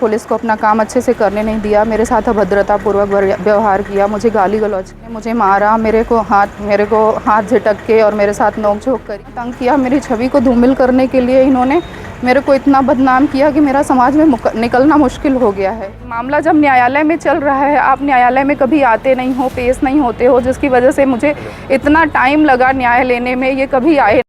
Police को अपना काम अच्छे से करने नहीं दिया, मेरे साथ अभद्रतापूर्वक व्यवहार किया, मुझे गाली गलौज किया, मुझे मारा, मेरे को हाथ झटक के और मेरे साथ नोक-झोंक करी, तंग किया। मेरी छवि को धूमिल करने के लिए इन्होंने मेरे को इतना बदनाम किया कि मेरा समाज में निकलना मुश्किल हो गया है। मामला जब न्यायालय में चल रहा है, आप न्यायालय में कभी आते नहीं हो, पेश नहीं होते हो, जिसकी वजह से मुझे इतना टाइम लगा न्याय लेने में, ये कभी आए।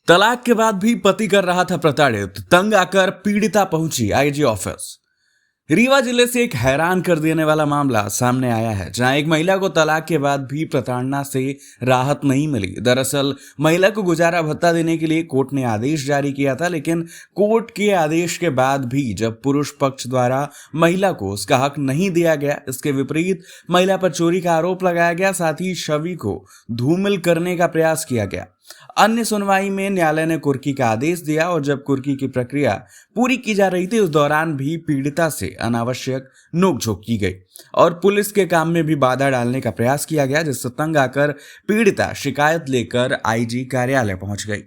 तलाक के बाद भी पति कर रहा था प्रताड़ित, तंग आकर पीड़िता पहुंची आईजी ऑफिस। रीवा जिले से एक हैरान कर देने वाला मामला सामने आया है, जहां एक महिला को तलाक के बाद भी प्रताड़ना से राहत नहीं मिली। दरअसल महिला को गुजारा भत्ता देने के लिए कोर्ट ने आदेश जारी किया था, लेकिन कोर्ट के आदेश के बाद भी जब पुरुष पक्ष द्वारा महिला को उसका हक नहीं दिया गया, इसके विपरीत महिला पर चोरी का आरोप लगाया गया, साथ ही छवि को धूमिल करने का प्रयास किया गया। अन्य सुनवाई में न्यायालय ने कुर्की का आदेश दिया और जब कुर्की की प्रक्रिया पूरी की जा रही थी, उस दौरान भी पीड़िता से अनावश्यक नोकझोंक की गई और पुलिस के काम में भी बाधा डालने का प्रयास किया गया, जिससे तंग आकर पीड़िता शिकायत लेकर आईजी कार्यालय पहुंच गई।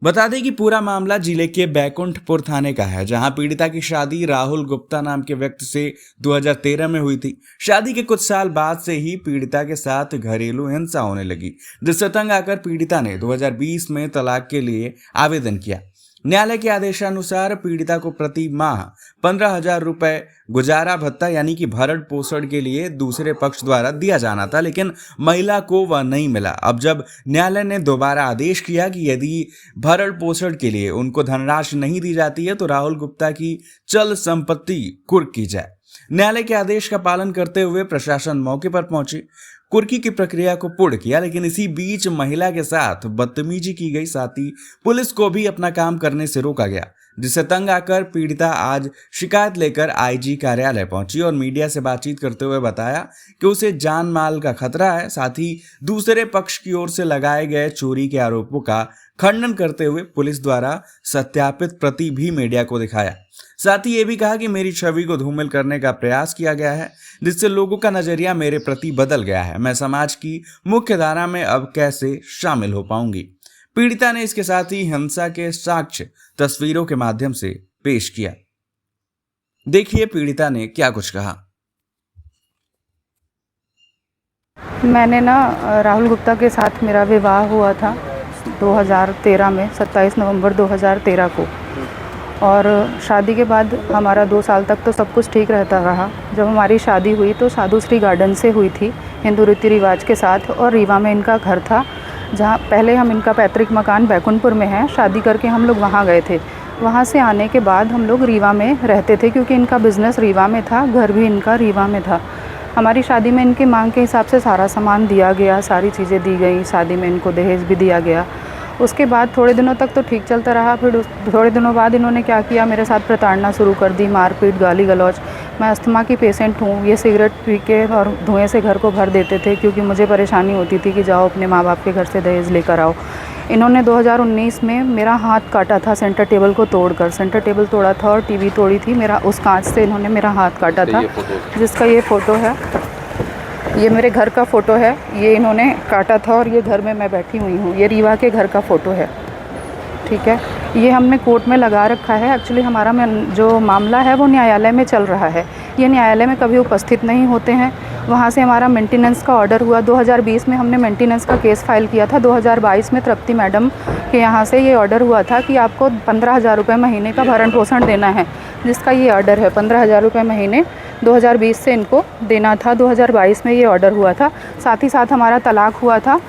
बता दें कि पूरा मामला जिले के बैकुंठपुर थाने का है, जहां पीड़िता की शादी राहुल गुप्ता नाम के व्यक्ति से 2013 में हुई थी। शादी के कुछ साल बाद से ही पीड़िता के साथ घरेलू हिंसा होने लगी, जिससे तंग आकर पीड़िता ने 2020 में तलाक के लिए आवेदन किया। न्यायालय के आदेशानुसार पीड़िता को प्रति माह 15,000 रुपए गुजारा भत्ता यानी कि भरण पोषण के लिए दूसरे पक्ष द्वारा दिया जाना था, लेकिन महिला को वह नहीं मिला। अब जब न्यायालय ने दोबारा आदेश किया कि यदि भरण पोषण के लिए उनको धनराशि नहीं दी जाती है तो राहुल गुप्ता की चल संपत्ति कुर्क की जाए। न्यायालय के आदेश का पालन करते हुए प्रशासन मौके पर पहुंची, कुर्की की प्रक्रिया को पूर्ण किया, लेकिन इसी बीच महिला के साथ बदतमीजी की गई, साथ ही पुलिस को भी अपना काम करने से रोका गया, जिससे तंग आकर पीड़िता आज शिकायत लेकर आईजी कार्यालय पहुंची और मीडिया से बातचीत करते हुए बताया कि उसे जान माल का खतरा है। साथ ही दूसरे पक्ष की ओर से लगाए गए चोरी के आरोपों का खंडन करते हुए पुलिस द्वारा सत्यापित प्रति भी मीडिया को दिखाया। साथ ही ये भी कहा कि मेरी छवि को धूमिल करने का प्रयास किया गया है, जिससे लोगों का नजरिया मेरे प्रति बदल गया है। मैं समाज की मुख्य धारा में अब कैसे शामिल हो पाऊंगी। पीड़िता ने इसके साथ ही हिंसा के साक्ष्य तस्वीरों के माध्यम से पेश किया। देखिए पीड़िता ने क्या कुछ कहा। मैंने राहुल गुप्ता के साथ मेरा विवाह हुआ था 2013 में, 27 नवंबर 2013 को, और शादी के बाद हमारा 2 साल तक तो सब कुछ ठीक रहता रहा। जब हमारी शादी हुई तो साधु श्री गार्डन से हुई थी, हिंदू रीति रिवाज के साथ, और रीवा में इनका घर था, जहाँ पहले हम इनका पैतृक मकान बैकुंठपुर में है, शादी करके हम लोग वहाँ गए थे। वहाँ से आने के बाद हम लोग रीवा में रहते थे, क्योंकि इनका बिज़नेस रीवा में था, घर भी इनका रीवा में था। हमारी शादी में इनकी मांग के हिसाब से सारा सामान दिया गया, सारी चीज़ें दी गई, शादी में इनको दहेज भी दिया गया। उसके बाद थोड़े दिनों तक तो ठीक चलता रहा, फिर थोड़े दिनों बाद इन्होंने क्या किया, मेरे साथ प्रताड़ना शुरू कर दी, मारपीट, गाली गलौज। मैं अस्थमा की पेशेंट हूँ, ये सिगरेट पी के और धुएं से घर को भर देते थे, क्योंकि मुझे परेशानी होती थी कि जाओ अपने माँ बाप के घर से दहेज लेकर आओ। इन्होंने 2019 में मेरा हाथ काटा था, सेंटर टेबल को तोड़कर। सेंटर टेबल तोड़ा था और टीवी तोड़ी थी, मेरा उस कांच से इन्होंने मेरा हाथ काटा था, जिसका ये फ़ोटो है। ये मेरे घर का फ़ोटो है, ये इन्होंने काटा था और ये घर में मैं बैठी हुई हूँ। ये रीवा के घर का फ़ोटो है, ठीक है। ये हमने कोर्ट में लगा रखा है। एक्चुअली हमारा जो मामला है वो न्यायालय में चल रहा है, ये न्यायालय में कभी उपस्थित नहीं होते हैं। वहाँ से हमारा मेंटेनेंस का ऑर्डर हुआ, 2020 में हमने मेंटेनेंस का केस फाइल किया था। 2022 में तृप्ति मैडम के यहाँ से ये ऑर्डर हुआ था कि आपको 15,000 रुपये महीने का भरण पोषण देना है, जिसका ये ऑर्डर है। 15,000 रुपये महीने 2020 से इनको देना था, 2022 में ये ऑर्डर हुआ था। साथ ही साथ हमारा तलाक हुआ था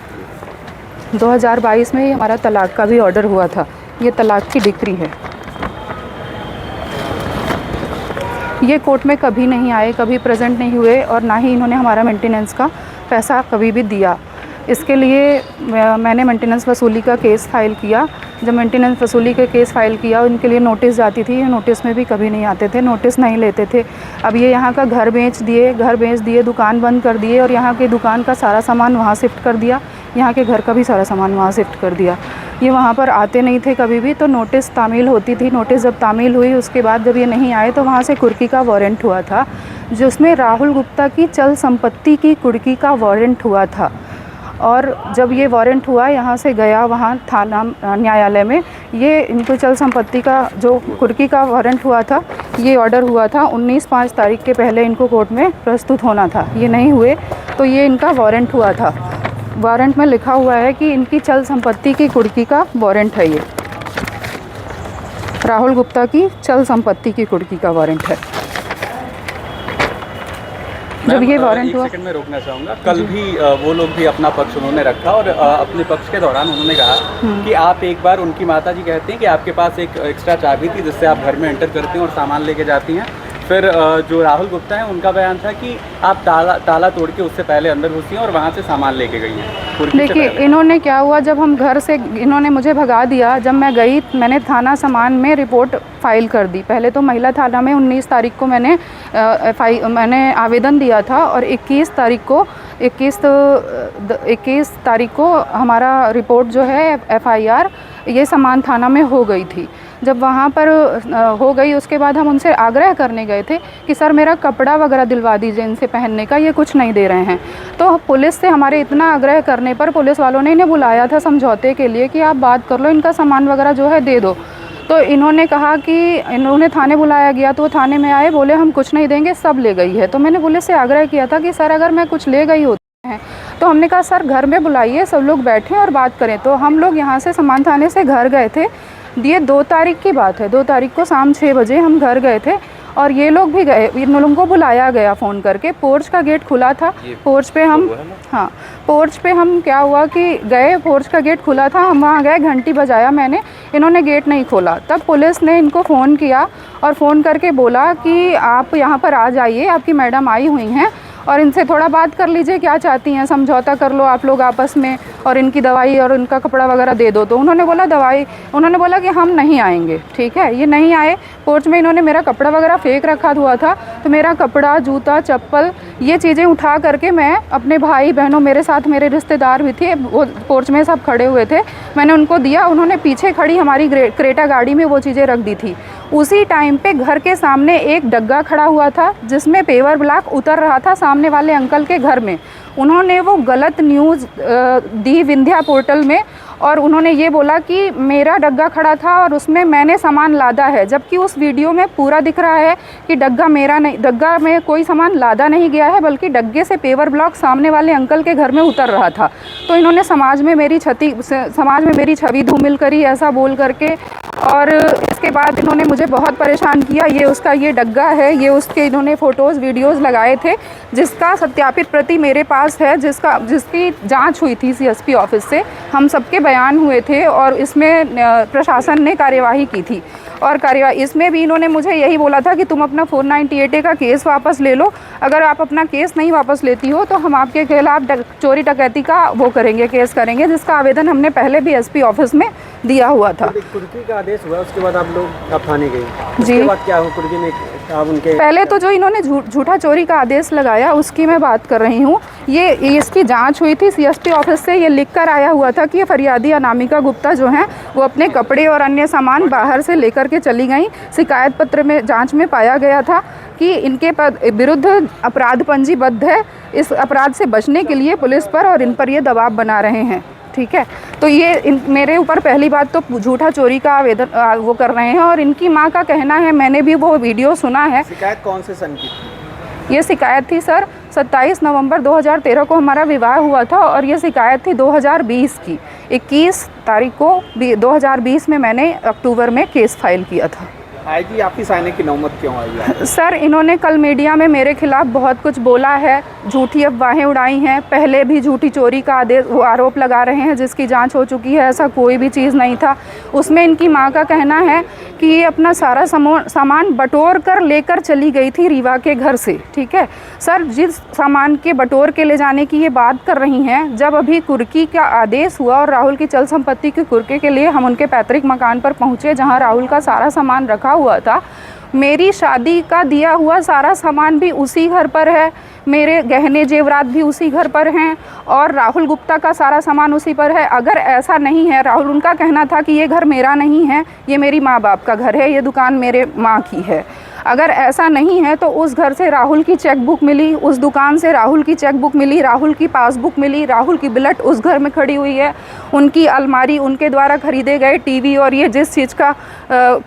2022 में, ये हमारा तलाक का भी ऑर्डर हुआ था। ये तलाक की डिक्री है। ये कोर्ट में कभी नहीं आए, कभी प्रेजेंट नहीं हुए, और ना ही इन्होंने हमारा मेंटेनेंस का पैसा कभी भी दिया। इसके लिए मैंने मेंटेनेंस वसूली का केस फाइल किया। जब मेंटेनेंस वसूली का केस फाइल किया, इनके लिए नोटिस जाती थी, नोटिस में भी कभी नहीं आते थे, नोटिस नहीं लेते थे। अब ये यहाँ का घर बेच दिए, दुकान बंद कर दिए, और यहाँ के दुकान का सारा सामान वहाँ शिफ्ट कर दिया, यहाँ के घर का भी सारा सामान वहाँ शिफ्ट कर दिया। ये वहाँ पर आते नहीं थे कभी भी, तो नोटिस तामील होती थी। नोटिस जब तामील हुई, उसके बाद जब ये नहीं आए तो वहाँ से कुर्की का वारंट हुआ था, जिसमें राहुल गुप्ता की चल संपत्ति की कुर्की का वारंट हुआ था। और जब ये वारंट हुआ यहाँ से गया वहाँ थाना न्यायालय में, ये इनको चल संपत्ति का जो कुर्की का वारंट हुआ था, ये ऑर्डर हुआ था 19/5 तारीख के पहले इनको कोर्ट में प्रस्तुत होना था। ये नहीं हुए तो ये इनका वारंट हुआ था। वारंट में लिखा हुआ है कि इनकी चल संपत्ति की कुर्की का वारंट है। ये राहुल गुप्ता की चल संपत्ति की कुर्की का वारंट है। जब ये वारंट हुआ, सेकंड में रोकना चाहूँगा, कल भी वो लोग भी अपना पक्ष उन्होंने रखा और अपने पक्ष के दौरान उन्होंने कहा कि आप एक बार, उनकी माता जी कहती हैं कि आपके पास एक एक्स्ट्रा चाबी थी जिससे आप घर में एंटर करती हैं और सामान लेके जाती हैं। फिर जो राहुल गुप्ता हैं उनका बयान था कि आप ताला तोड़ के उससे पहले अंदर घुसी हैं और वहाँ से सामान लेके गई हैं। देखिए इन्होंने क्या हुआ, जब हम घर से, इन्होंने मुझे भगा दिया। जब मैं गई, मैंने थाना सामान में रिपोर्ट फाइल कर दी। पहले तो महिला थाना में 19 तारीख को मैंने आवेदन दिया था और 21 तारीख को हमारा रिपोर्ट जो है FIR ये समान थाना में हो गई थी। जब वहाँ पर हो गई, उसके बाद हम उनसे आग्रह करने गए थे कि सर मेरा कपड़ा वगैरह दिलवा दीजिए इनसे पहनने का, ये कुछ नहीं दे रहे हैं। तो पुलिस से हमारे इतना आग्रह करने पर पुलिस वालों ने इन्हें बुलाया था समझौते के लिए कि आप बात कर लो, इनका सामान वगैरह जो है दे दो। तो इन्होंने कहा कि इन्होंने थाने बुलाया गया, तो वो थाने में आए, बोले हम कुछ नहीं देंगे, सब ले गई है। तो मैंने पुलिस से आग्रह किया था कि सर अगर मैं कुछ ले गई होती है, तो हमने कहा सर घर में बुलाइए, सब लोग बैठें और बात करें। तो हम लोग यहाँ से समान थाने से घर गए थे। ये 2 तारीख की बात है, 2 तारीख को शाम 6 बजे हम घर गए थे और ये लोग भी गए। इन लोगों को बुलाया गया फ़ोन करके। पोर्च का गेट खुला था, पोर्च पे हम, हाँ पोर्च पे हम, क्या हुआ कि गए, पोर्च का गेट खुला था, हम वहाँ गए, घंटी बजाया मैंने, इन्होंने गेट नहीं खोला। तब पुलिस ने इनको फ़ोन किया और फ़ोन करके बोला कि आप यहाँ पर आ जाइए, आपकी मैडम आई हुई हैं और इनसे थोड़ा बात कर लीजिए, क्या चाहती हैं, समझौता कर लो आप लोग आपस में और इनकी दवाई और इनका कपड़ा वगैरह दे दो। तो उन्होंने बोला कि हम नहीं आएंगे। ठीक है, ये नहीं आए। पोर्च में इन्होंने मेरा कपड़ा वगैरह फेंक रखा हुआ था, तो मेरा कपड़ा, जूता, चप्पल, ये चीज़ें उठा करके मैं अपने भाई बहनों, मेरे साथ मेरे रिश्तेदार भी थे, वो पोर्च में सब खड़े हुए थे, मैंने उनको दिया। उन्होंने पीछे खड़ी हमारी क्रेटा गाड़ी में वो चीज़ें रख दी थी। उसी टाइम पे घर के सामने एक डग्गा खड़ा हुआ था जिसमें पेवर ब्लॉक उतर रहा था सामने वाले अंकल के घर में। उन्होंने वो गलत न्यूज़ दी विंध्या पोर्टल में और उन्होंने ये बोला कि मेरा डग्गा खड़ा था और उसमें मैंने सामान लादा है, जबकि उस वीडियो में पूरा दिख रहा है कि डग्गा मेरा नहीं, डग्गा में कोई सामान लादा नहीं गया है, बल्कि डग्गे से पेवर ब्लॉक सामने वाले अंकल के घर में उतर रहा था। तो इन्होंने समाज में मेरी छवि धूमिल करी, ऐसा बोल करके। और इसके बाद इन्होंने मुझे बहुत परेशान किया। ये डग्गा है, ये उसके इन्होंने फ़ोटोज़ वीडियोज़ लगाए थे, जिसका सत्यापित प्रति मेरे पास है, जिसकी जांच हुई थी CSP ऑफिस से, हम सबके बयान हुए थे और इसमें प्रशासन ने कार्यवाही की थी। और इसमें भी इन्होंने मुझे यही बोला था कि तुम अपना 498A का केस वापस ले लो, अगर आप अपना केस नहीं वापस लेती हो तो हम आपके खिलाफ चोरी डकैती का केस करेंगे, जिसका आवेदन हमने पहले भी SP ऑफिस में दिया हुआ था। कुर्की का आदेश हुआ, उसके बाद आप लोग अब थाने गए, जी। उसके बाद क्या हुआ? कुर्की में आप उनके, पहले तो जो इन्होंने झूठा चोरी का आदेश लगाया उसकी मैं बात कर रही हूँ। ये इसकी जांच हुई थी CSP ऑफिस से, ये लिख कर आया हुआ था कि ये फरियादी अनामिका गुप्ता जो हैं वो अपने कपड़े और अन्य सामान बाहर से लेकर के चली गई। शिकायत पत्र में जांच में पाया गया था कि इनके विरुद्ध अपराध पंजीबद्ध है, इस अपराध से बचने के लिए पुलिस पर और इन पर ये दबाव बना रहे हैं। ठीक है, तो ये मेरे ऊपर पहली बात तो झूठा चोरी का आवेदन वो कर रहे हैं और इनकी मां का कहना है, मैंने भी वो वीडियो सुना है। शिकायत कौन से सन की थी? ये शिकायत थी सर 27 नवंबर 2013 को हमारा विवाह हुआ था और ये शिकायत थी 2020 की। 21 तारीख को 2020 में मैंने अक्टूबर में केस फाइल किया था। आएगी आपकी साइने की नौबत क्यों आई है? सर इन्होंने कल मीडिया में मेरे खिलाफ बहुत कुछ बोला है, झूठी अफवाहें उड़ाई हैं, पहले भी झूठी चोरी का आरोप लगा रहे हैं जिसकी जांच हो चुकी है, ऐसा कोई भी चीज़ नहीं था। उसमें इनकी मां का कहना है कि ये अपना सारा सामान बटोर कर लेकर चली गई थी रीवा के घर से। ठीक है सर, जिस सामान के बटोर के ले जाने की ये बात कर रही हैं, जब अभी कुर्की का आदेश हुआ और राहुल की चल संपत्ति की कुर्की के लिए हम उनके पैतृक मकान पर पहुँचे जहाँ राहुल का सारा सामान रखा हुआ था, मेरी शादी का दिया हुआ सारा सामान भी उसी घर पर है, मेरे गहने जेवरात भी उसी घर पर हैं और राहुल गुप्ता का सारा सामान उसी पर है। अगर ऐसा नहीं है, राहुल उनका कहना था कि ये घर मेरा नहीं है, ये मेरी माँ बाप का घर है, ये दुकान मेरे माँ की है। अगर ऐसा नहीं है तो उस घर से राहुल की चेक बुक मिली, उस दुकान से राहुल की चेक बुक मिली, राहुल की पासबुक मिली, राहुल की बिलट उस घर में खड़ी हुई है, उनकी अलमारी, उनके द्वारा खरीदे गए टीवी और ये जिस चीज़ का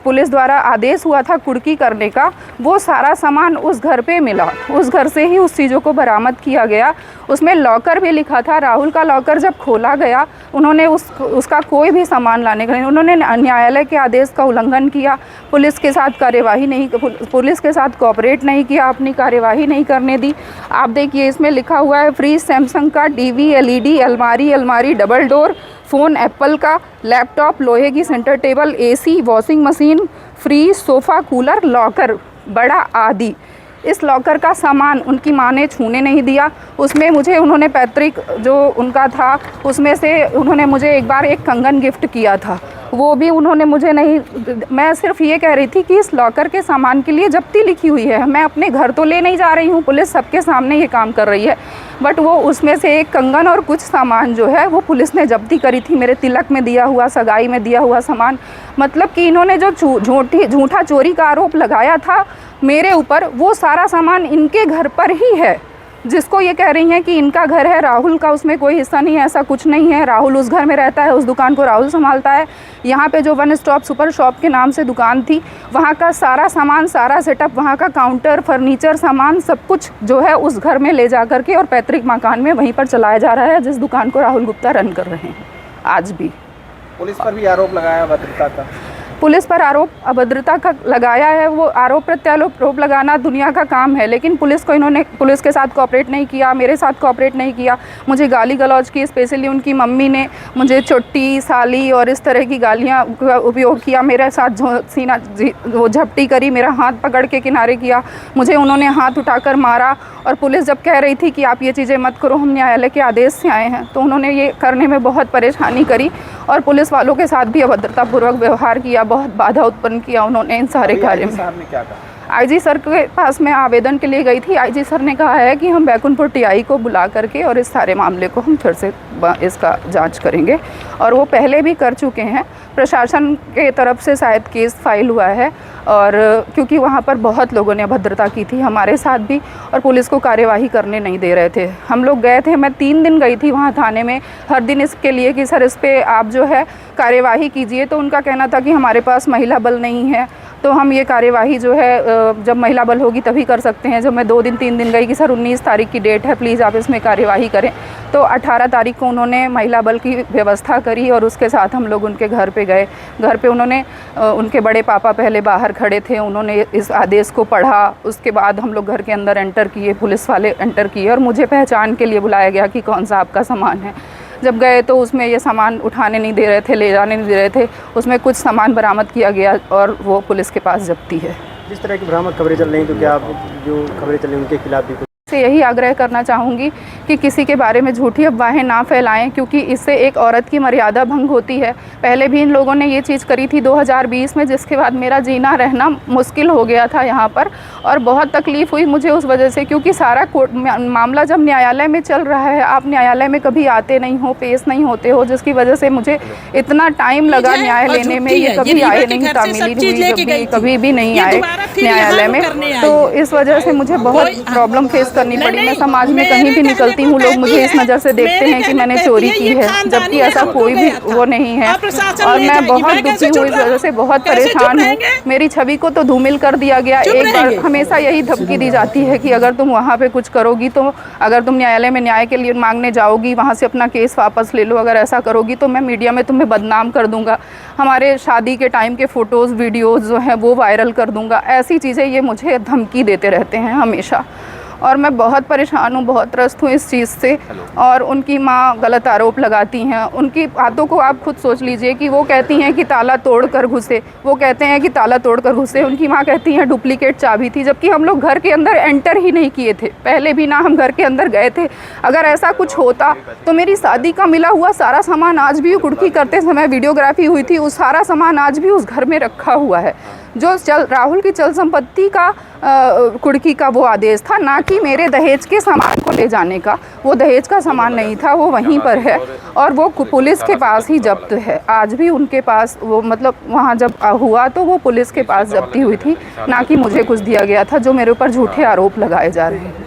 पुलिस द्वारा आदेश हुआ था कुर्की करने का, वो सारा सामान उस घर पे मिला। उस घर से ही उस चीज़ों को बरामद किया गया। उसमें लॉकर भी लिखा था। राहुल का लॉकर जब खोला गया, उन्होंने उसका कोई भी सामान लाने का नहीं, उन्होंने न्यायालय के आदेश का उल्लंघन किया, पुलिस के साथ कार्यवाही नहीं, पुलिस के साथ कोऑपरेट नहीं किया, अपनी कार्यवाही नहीं करने दी। आप देखिए इसमें लिखा हुआ है फ्रीज सैमसंग का, टीवी, एलईडी, अलमारी डबल डोर, फ़ोन एप्पल का, लैपटॉप, लोहे की centre table, AC, washing machine, fridge, sofa, cooler, locker बड़ा आदि। इस लॉकर का सामान उनकी मां ने छूने नहीं दिया। उसमें मुझे उन्होंने पैतृक जो उनका था उसमें से उन्होंने मुझे एक बार एक कंगन गिफ्ट किया था, वो भी उन्होंने मुझे नहीं। मैं सिर्फ ये कह रही थी कि इस लॉकर के सामान के लिए जब्ती लिखी हुई है, मैं अपने घर तो ले नहीं जा रही हूँ, पुलिस सबके सामने ये काम कर रही है, बट वो उसमें से एक कंगन और कुछ सामान जो है वो पुलिस ने जब्ती करी थी, मेरे तिलक में दिया हुआ, सगाई में दिया हुआ सामान। मतलब कि इन्होंने जो झूठा चोरी का आरोप लगाया था मेरे ऊपर, वो सारा सामान इनके घर पर ही है, जिसको ये कह रही हैं कि इनका घर है, राहुल का उसमें कोई हिस्सा नहीं है। ऐसा कुछ नहीं है। राहुल उस घर में रहता है, उस दुकान को राहुल संभालता है। यहाँ पे जो वन स्टॉप सुपर शॉप के नाम से दुकान थी, वहाँ का सारा सामान, सारा सेटअप, वहाँ का काउंटर, फर्नीचर, सामान, सब कुछ जो है उस घर में ले जा करके और पैतृक मकान में वहीं पर चलाया जा रहा है, जिस दुकान को राहुल गुप्ता रन कर रहे हैं आज भी। पुलिस पर भी आरोप लगाया अभद्रता का। पुलिस पर आरोप अभद्रता का लगाया है। वो आरोप प्रत्यारोप लगाना दुनिया का काम है, लेकिन पुलिस को इन्होंने पुलिस के साथ कोऑपरेट नहीं किया, मेरे साथ कोऑपरेट नहीं किया, मुझे गाली गलौज की। स्पेशली उनकी मम्मी ने मुझे चुट्टी, साली और इस तरह की गालियाँ का उपयोग किया, मेरे साथ सीना वो झपटी करी, मेरा हाथ पकड़ के किनारे किया, मुझे उन्होंने हाथ उठाकर मारा। और पुलिस जब कह रही थी कि आप ये चीज़ें मत करो, हम न्यायालय के आदेश से आए हैं, तो उन्होंने ये करने में बहुत परेशानी करी और पुलिस वालों के साथ भी अभद्रतापूर्वक व्यवहार किया, बहुत बाधा उत्पन्न किया उन्होंने इन सारे कार्य में। साहब ने क्या कहा? आईजी सर के पास मैं आवेदन के लिए गई थी। आईजी सर ने कहा है कि हम बैकुंठपुर टीआई को बुला करके और इस सारे मामले को हम फिर से इसका जांच करेंगे, और वो पहले भी कर चुके हैं। प्रशासन के तरफ से शायद केस फाइल हुआ है, और क्योंकि वहाँ पर बहुत लोगों ने अभद्रता की थी हमारे साथ भी, और पुलिस को कार्यवाही करने नहीं दे रहे थे। हम लोग गए थे, मैं 3 दिन गई थी वहाँ थाने में हर दिन इसके लिए कि सर इस पर आप जो है कार्यवाही कीजिए। तो उनका कहना था कि हमारे पास महिला बल नहीं है, तो हम ये कार्यवाही जो है जब महिला बल होगी तभी कर सकते हैं। जब मैं 2 दिन 3 दिन गई कि सर 19 तारीख की डेट है, प्लीज़ आप इसमें कार्यवाही करें, तो 18 तारीख को उन्होंने महिला बल की व्यवस्था करी और उसके साथ हम लोग उनके घर पे गए। घर पे उन्होंने उनके बड़े पापा पहले बाहर खड़े थे, उन्होंने इस आदेश को पढ़ा, उसके बाद हम लोग घर के अंदर एंटर किए, पुलिस वाले एंटर किए और मुझे पहचान के लिए बुलाया गया कि कौन सा आपका सामान है। जब गए तो उसमें ये सामान उठाने नहीं दे रहे थे, ले जाने नहीं दे रहे थे, उसमें कुछ सामान बरामद किया गया और वो पुलिस के पास जब्ती है। जिस तरह की भ्रामक खबरें चल रही तो क्या आप जो खबरें चल रही उनके खिलाफ भी से यही आग्रह करना चाहूँगी कि किसी के बारे में झूठी अफवाहें ना फैलाएं, क्योंकि इससे एक औरत की मर्यादा भंग होती है। पहले भी इन लोगों ने ये चीज़ करी थी 2020 में, जिसके बाद मेरा जीना रहना मुश्किल हो गया था यहाँ पर, और बहुत तकलीफ़ हुई मुझे उस वजह से, क्योंकि सारा कोर्ट मामला जब न्यायालय में चल रहा है, आप न्यायालय में कभी आते नहीं हो, पेश नहीं होते हो, जिसकी वजह से मुझे इतना टाइम लगा न्याय लेने में। ये कभी आए नहीं, तामीली कभी भी नहीं आए न्यायालय में, तो इस वजह से मुझे बहुत प्रॉब्लम फेस करनी पड़ी। मैं समाज में कहीं भी निकलती हूँ, लोग मुझे इस नज़र से देखते हैं कि मैंने चोरी की है, जबकि ऐसा कोई भी वो नहीं है। और मैं बहुत दुखी हूँ, इस वजह से बहुत परेशान हूँ। मेरी छवि को तो धूमिल कर दिया गया। एक बार हमेशा यही धमकी दी जाती है कि अगर तुम वहाँ पे कुछ करोगी, तो अगर तुम न्यायालय में न्याय के लिए मांगने जाओगी, वहाँ से अपना केस वापस ले लो, अगर ऐसा करोगी तो मैं मीडिया में तुम्हें बदनाम कर दूँगा, हमारे शादी के टाइम के फ़ोटोज़ वीडियोज़ जो हैं वो वायरल कर दूँगा। ऐसी चीज़ें ये मुझे धमकी देते रहते हैं हमेशा, और मैं बहुत परेशान हूँ, बहुत त्रस्त हूँ इस चीज़ से। और उनकी माँ गलत आरोप लगाती हैं। उनकी बातों को आप खुद सोच लीजिए कि वो कहती हैं कि ताला तोड़ कर घुसे, वो कहते हैं कि ताला तोड़ कर घुसे, उनकी माँ कहती हैं डुप्लीकेट चाबी थी, जबकि हम लोग घर के अंदर एंटर ही नहीं किए थे, पहले भी ना हम घर के अंदर गए थे। अगर ऐसा कुछ होता तो मेरी शादी का मिला हुआ सारा सामान आज भी, कुर्की करते समय वीडियोग्राफी हुई थी, उस सारा सामान आज भी उस घर में रखा हुआ है। जो राहुल की चल संपत्ति का कुर्की का वो आदेश था, ना कि मेरे दहेज के सामान को ले जाने का। वो दहेज का सामान नहीं था, वो वहीं पर है और वो पुलिस के पास ही जब्त है। आज भी उनके पास वो मतलब वहाँ जब हुआ तो वो पुलिस के पास जब्ती हुई थी, ना कि मुझे कुछ दिया गया था, जो मेरे ऊपर झूठे आरोप लगाए जा रहे हैं।